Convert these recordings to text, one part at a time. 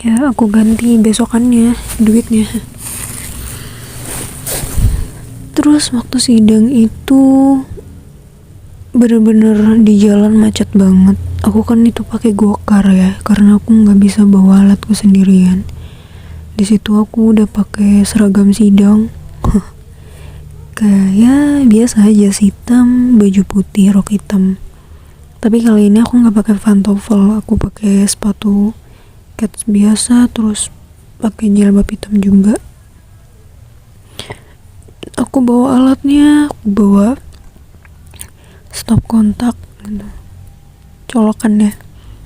Ya aku ganti besokannya duitnya. Terus waktu sidang itu bener-bener di jalan macet banget. Aku kan itu pakai gokar ya, karena aku nggak bisa bawa alatku sendirian. Di situ aku udah pakai seragam sidang, kayak ya biasa aja, hitam, baju putih, rok hitam. Tapi kali ini aku nggak pakai pantofel, aku pakai sepatu kets biasa, terus pakai jilbab hitam juga. Aku bawa alatnya, aku bawa stop kontak gitu, colokan ya,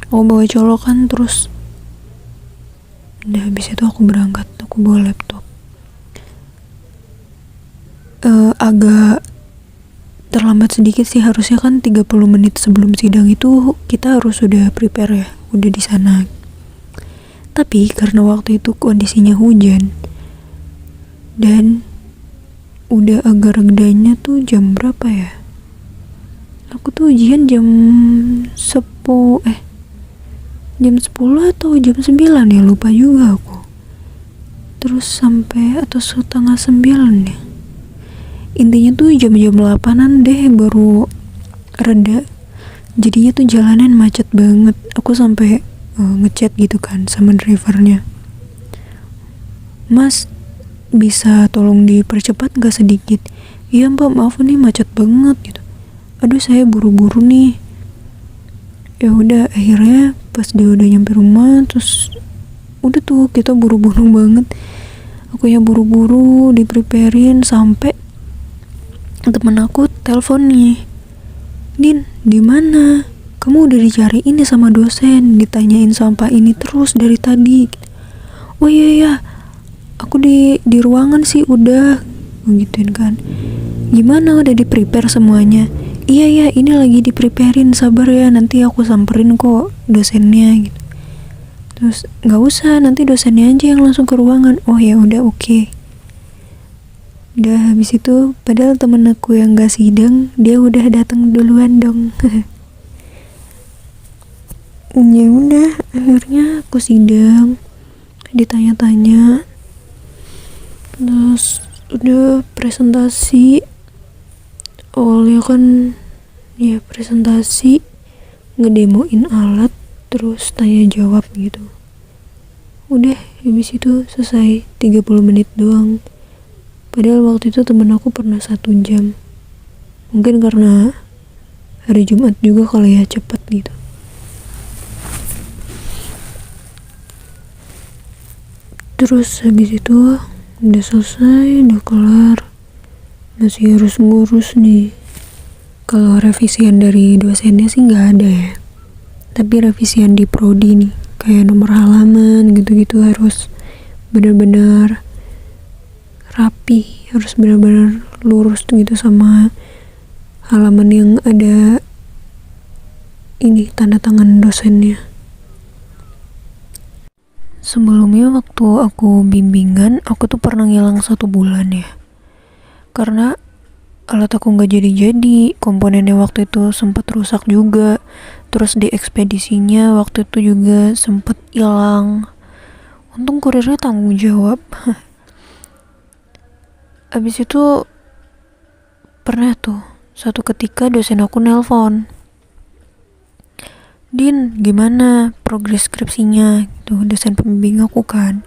aku bawa colokan. Terus udah habis itu aku berangkat, aku bawa laptop. Agak terlambat sedikit sih, harusnya kan 30 menit sebelum sidang itu kita harus sudah prepare ya, udah di sana. Tapi karena waktu itu kondisinya hujan dan udah agak redanya tuh jam berapa ya, aku tuh ujian jam 10 atau jam 9 ya, lupa juga aku. Terus sampai atau setengah 9 ya, intinya tuh jam-jam 8-an deh baru reda. Jadinya tuh jalanan macet banget. Aku sampai ngechat gitu kan sama drivernya, "Mas, bisa tolong dipercepat gak sedikit?" "Iya mbak, maaf nih macet banget," gitu. "Aduh saya buru-buru nih." Ya udah, akhirnya pas dia udah nyampe rumah, terus udah tuh kita buru-buru banget. Aku yang buru-buru dipreparein, sampai temen aku telepon nih, "Din, di mana? Kamu udah dicariin nih sama dosen, ditanyain sampah ini terus dari tadi." "Oh iya ya, aku di ruangan sih udah," gituin kan. "Gimana, udah di prepare semuanya?" "Iya ya, ini lagi di preparein, sabar ya, nanti aku samperin kok dosennya," gitu. Terus nggak usah, nanti dosennya aja yang langsung ke ruangan. "Oh ya udah, oke." Udah habis itu, padahal temen aku yang gak sidang, dia udah datang duluan dong. Ya udah, akhirnya aku sidang, ditanya-tanya, terus udah presentasi. Awalnya kan ya presentasi, ngedemoin alat, terus tanya jawab gitu. Udah habis itu selesai 30 menit doang. Padahal waktu itu temen aku pernah 1 jam. Mungkin karena hari Jumat juga kali ya, cepet gitu. Terus habis itu udah selesai, udah kelar. Masih harus ngurus nih. Kalau revisian dari dosennya sih gak ada ya. Tapi revisian di prodi nih, kayak nomor halaman gitu-gitu harus benar-benar rapi, harus benar-benar lurus gitu sama halaman yang ada ini tanda tangan dosennya. Sebelumnya waktu aku bimbingan, aku tuh pernah ngilang 1 bulan ya, karena alat aku nggak jadi-jadi, komponennya waktu itu sempat rusak juga. Terus di ekspedisinya waktu itu juga sempet hilang. Untung kurirnya tanggung jawab. Abis itu pernah tuh suatu ketika dosen aku nelpon, "Din, gimana progres skripsinya?" Tuh dosen pembimbing aku kan.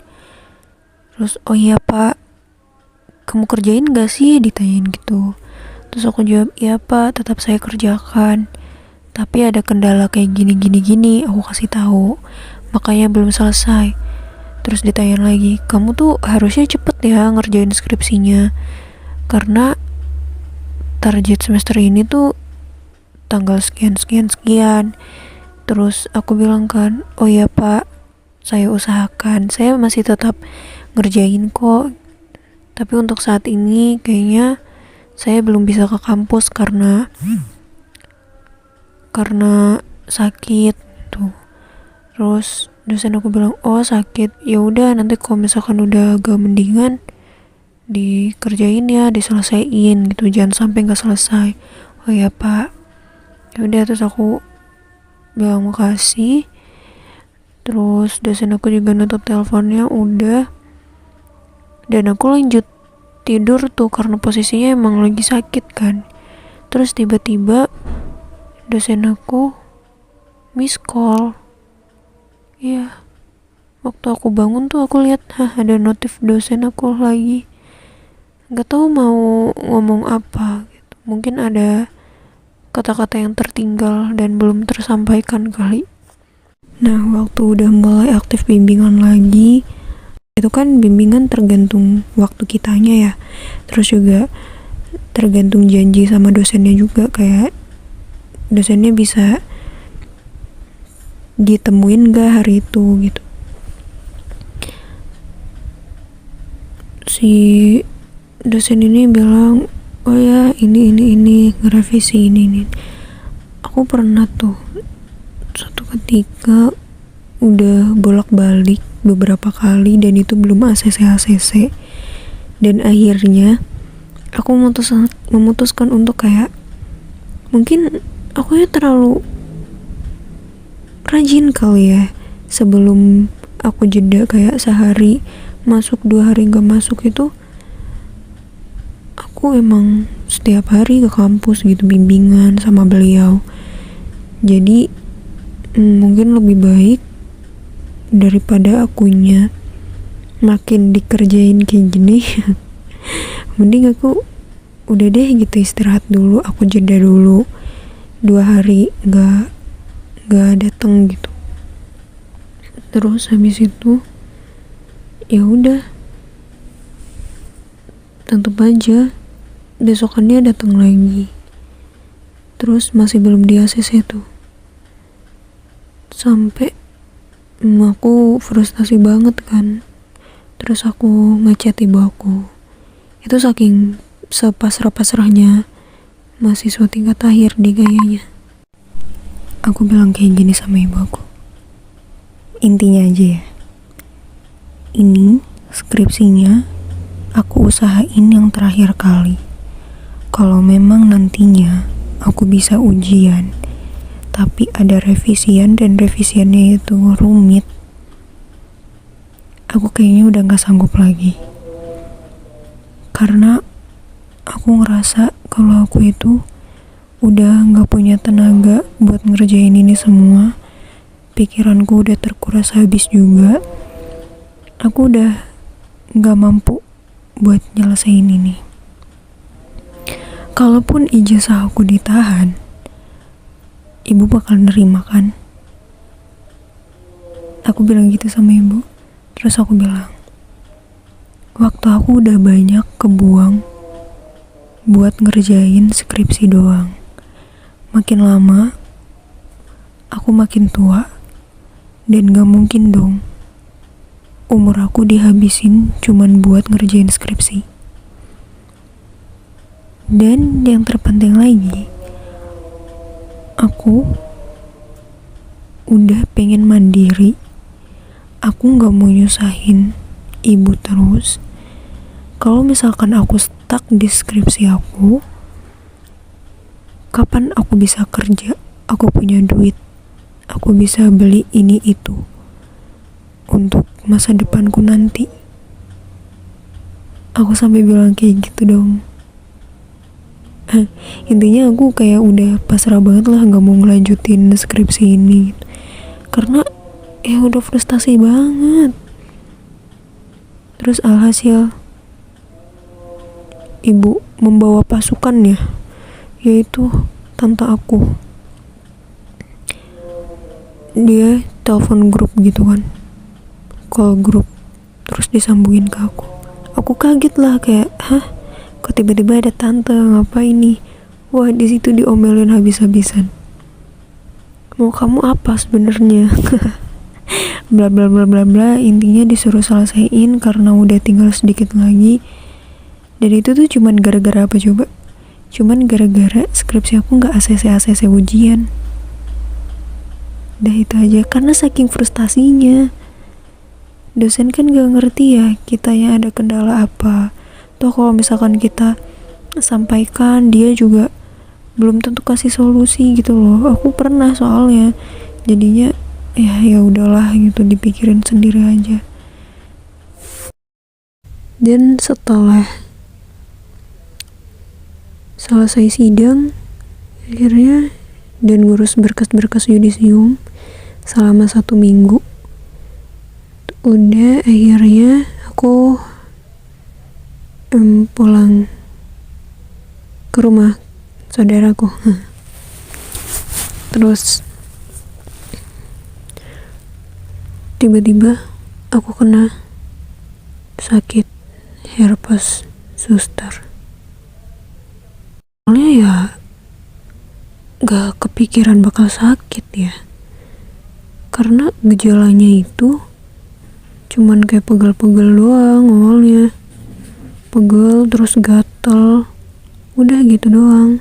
Terus, "Oh iya pak, kamu kerjain gak sih?" ditanyain gitu. Terus aku jawab, "Iya pak, tetap saya kerjakan. Tapi ada kendala kayak gini, aku kasih tahu. Makanya belum selesai." Terus ditanya lagi, "Kamu tuh harusnya cepet ya ngerjain skripsinya. Karena target semester ini tuh tanggal sekian." Terus aku bilang kan, "Oh iya pak, saya usahakan. Saya masih tetap ngerjain kok. Tapi untuk saat ini kayaknya saya belum bisa ke kampus karena sakit tuh." Terus dosen aku bilang, "Oh sakit, ya udah nanti kalau misalkan udah agak mendingan dikerjain ya, diselesaiin gitu, jangan sampai nggak selesai." "Oh ya pak." Ya udah, terus aku bilang makasih. Terus dosen aku juga nutup teleponnya udah, dan aku lanjut tidur tuh karena posisinya emang lagi sakit kan. Terus tiba-tiba dosen aku miss call. Iya, waktu aku bangun tuh aku lihat ada notif dosen aku lagi. Gak tahu mau ngomong apa gitu. Mungkin ada kata-kata yang tertinggal dan belum tersampaikan kali. Nah, waktu udah mulai aktif bimbingan lagi, itu kan bimbingan tergantung waktu kitanya ya. Terus juga tergantung janji sama dosennya juga, kayak dosennya bisa ditemuin gak hari itu gitu. Si dosen ini bilang, oh ya ini ngerevisi ini. Aku pernah tuh suatu ketika udah bolak-balik beberapa kali dan itu belum ACC, dan akhirnya aku memutuskan untuk kayak, mungkin aku ya terlalu rajin kali ya. Sebelum aku jeda kayak sehari masuk 2 hari gak masuk, itu aku emang setiap hari ke kampus gitu bimbingan sama beliau. Jadi mungkin lebih baik daripada akunya makin dikerjain kayak gini mending aku udah deh gitu istirahat dulu, aku jeda dulu 2 hari gak dateng gitu. Terus habis itu ya udah, tetep aja besokannya datang lagi, terus masih belum di ACC tuh. Sampai aku frustasi banget kan. Terus aku ngechat ibu aku, itu saking sepasrah-pasrahnya mahasiswa tingkat akhir deh kayaknya. Aku bilang kayak gini sama ibu aku, intinya aja ya, ini skripsinya aku usahain yang terakhir kali. Kalau memang nantinya aku bisa ujian tapi ada revisian dan revisiannya itu rumit, aku kayaknya udah gak sanggup lagi. Karena aku ngerasa kalau aku itu udah gak punya tenaga buat ngerjain ini semua. Pikiranku udah terkuras habis juga. Aku udah gak mampu buat nyelesain ini. Kalaupun ijazah aku ditahan, ibu bakal nerima kan? Aku bilang gitu sama ibu. Terus aku bilang, waktu aku udah banyak kebuang buat ngerjain skripsi doang. Makin lama aku makin tua, dan gak mungkin dong umur aku dihabisin cuman buat ngerjain skripsi. Dan yang terpenting lagi, aku udah pengen mandiri. Aku gak mau nyusahin ibu terus. Kalau misalkan aku stuck di skripsi aku, kapan aku bisa kerja? Aku punya duit, aku bisa beli ini itu untuk masa depanku nanti. Aku sampai bilang kayak gitu dong. Intinya aku kayak udah pasrah banget lah, gak mau ngelanjutin skripsi ini gitu. Karena ya udah frustasi banget. Terus alhasil ibu membawa pasukannya, yaitu tante aku. Dia telepon grup gitu kan, call grup, terus disambungin ke aku. Aku kaget lah, kayak kok tiba-tiba ada tante, ngapain nih? Wah, di situ diomelin habis-habisan. Mau kamu apa sebenarnya? Bla bla bla bla bla. Intinya disuruh selesaiin karena udah tinggal sedikit lagi. Dan itu tuh cuman gara-gara apa coba? Cuman gara-gara skripsi aku nggak ACC ujian. Udah itu aja, karena saking frustasinya. Dosen kan gak ngerti ya kita yang ada kendala apa. Toh kalau misalkan kita sampaikan, dia juga belum tentu kasih solusi gitu loh. Aku pernah soalnya, jadinya ya udahlah gitu, dipikirin sendiri aja. Dan setelah selesai sidang akhirnya dan ngurus berkas-berkas yudisium selama 1 minggu, udah akhirnya aku pulang ke rumah saudaraku. Terus tiba-tiba aku kena sakit herpes zoster. Soalnya ya gak kepikiran bakal sakit ya, karena gejalanya itu cuman kayak pegel-pegel doang awalnya, pegel terus gatel, udah gitu doang.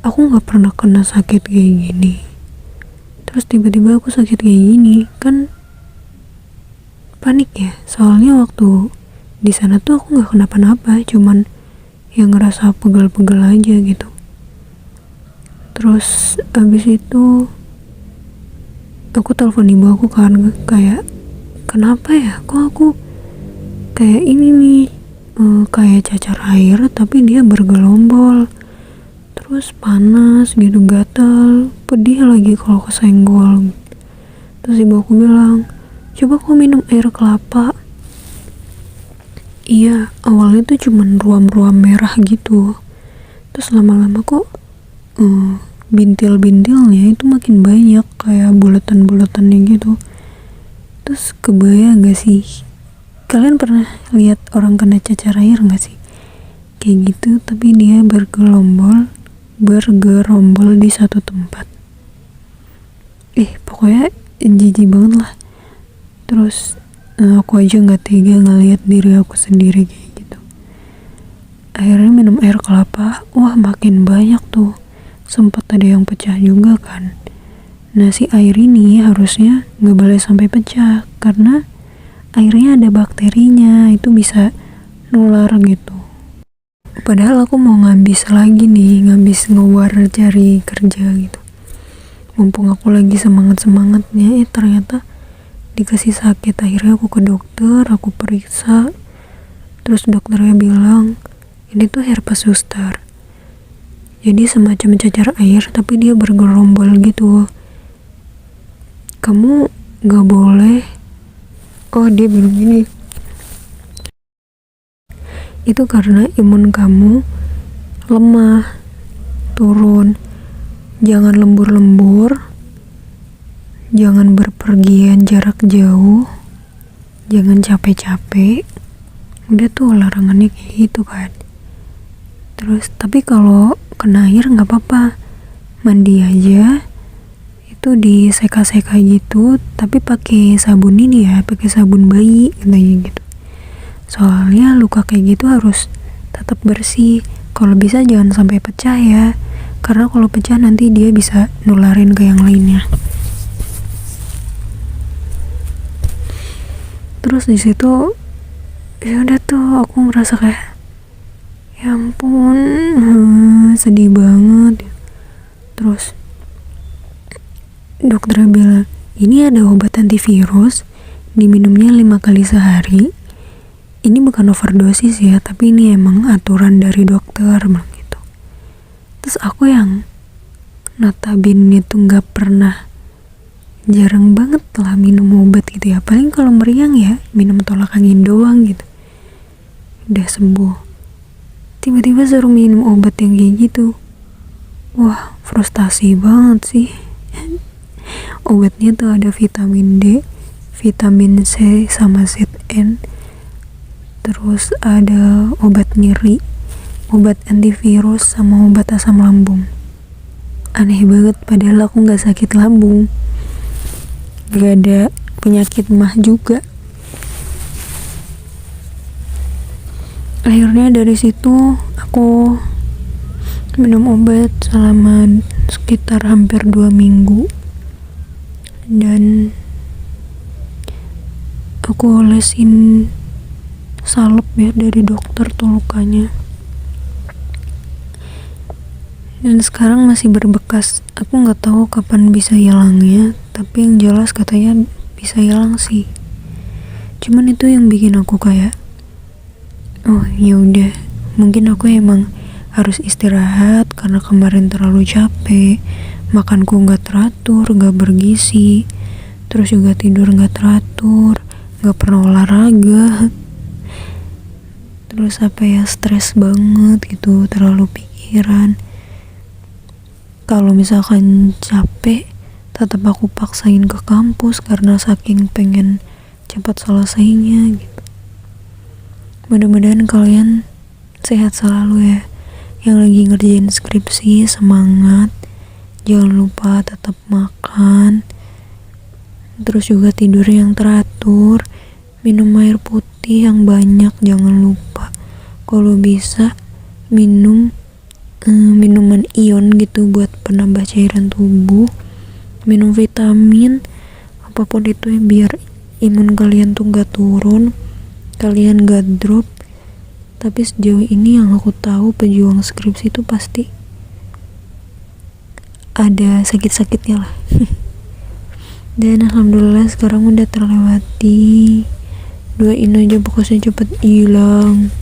Aku gak pernah kena sakit kayak gini, terus tiba-tiba aku sakit kayak gini kan panik ya. Soalnya waktu di sana tuh aku nggak kenapa-napa, cuman yang ngerasa pegel-pegel aja gitu. Terus abis itu aku telepon ibu aku kan, kayak kenapa ya kok aku kayak ini nih, kayak cacar air tapi dia bergelombol, terus panas gitu, gatal, pedih lagi kalau kesenggol. Terus ibu aku bilang, coba kau minum air kelapa. Iya, awalnya tuh cuman ruam-ruam merah gitu, terus lama-lama kok bintil-bintilnya itu makin banyak, kayak bulatan-bulatannya gitu. Terus kebayang gak sih, kalian pernah lihat orang kena cacar air gak sih? Kayak gitu, tapi dia bergerombol di satu tempat. Pokoknya jijik banget lah. Terus aku aja gak tega ngeliat diri aku sendiri kayak gitu. Akhirnya minum air kelapa, wah makin banyak tuh, sempet ada yang pecah juga kan. Nah si air ini harusnya gak boleh sampai pecah, karena airnya ada bakterinya, itu bisa nular gitu. Padahal aku mau ngabis lagi nih, ngabis ngewar cari kerja gitu, mumpung aku lagi semangat-semangatnya. Ternyata dikasih sakit. Akhirnya aku ke dokter, aku periksa, terus dokternya bilang ini tuh herpes zoster, jadi semacam cacar air tapi dia bergerombol gitu, kamu gak boleh. Dia bilang gini, itu karena imun kamu lemah, turun, jangan lembur-lembur, jangan berpergian jarak jauh, jangan capek-capek. Udah tuh larangannya kayak gitu kan. Terus tapi kalau kena air gak apa-apa, mandi aja, itu diseka-seka gitu, tapi pakai sabun ini ya, pakai sabun bayi katanya gitu. Soalnya luka kayak gitu harus tetap bersih, kalau bisa jangan sampai pecah ya, karena kalau pecah nanti dia bisa nularin ke yang lainnya. Terus di situ ya udah tuh aku ngerasa kayak ya ampun, sedih banget. Terus dokter bilang ini ada obat antivirus, diminumnya 5 kali sehari. Ini bukan overdosis ya, tapi ini emang aturan dari dokter gitu. Terus aku yang notabene itu nggak pernah, jarang banget lah minum obat gitu ya, paling kalau meriang ya minum tolak angin doang gitu, udah sembuh. Tiba-tiba suruh minum obat yang kayak gitu, wah frustasi banget sih. Obatnya tuh ada vitamin D, vitamin C sama ZN, terus ada obat nyeri, obat antivirus, sama obat asam lambung. Aneh banget, padahal aku gak sakit lambung, gak ada penyakit mah juga. Akhirnya dari situ aku minum obat selama sekitar hampir 2 minggu, dan aku olesin salep ya dari dokter tuh lukanya, dan sekarang masih berbekas. Aku nggak tahu kapan bisa hilangnya, tapi yang jelas katanya bisa hilang sih. Cuman itu yang bikin aku kayak, oh ya udah, mungkin aku emang harus istirahat karena kemarin terlalu capek, makanku nggak teratur, nggak bergizi, terus juga tidur nggak teratur, nggak pernah olahraga, terus stres banget gitu, terlalu pikiran. Kalau misalkan capek, tetap aku paksain ke kampus karena saking pengen cepat selesainya gitu. Mudah-mudahan kalian sehat selalu ya. Yang lagi ngerjain skripsi, semangat. Jangan lupa tetap makan. Terus juga tidur yang teratur. Minum air putih yang banyak, jangan lupa. Kalau bisa minum minuman ion gitu buat penambah cairan tubuh. Minum vitamin apapun itu ya, biar imun kalian tuh gak turun, kalian gak drop. Tapi sejauh ini yang aku tahu, pejuang skripsi itu pasti ada sakit-sakitnya lah. Dan alhamdulillah sekarang udah terlewati. Doain aja pokoknya cepet hilang.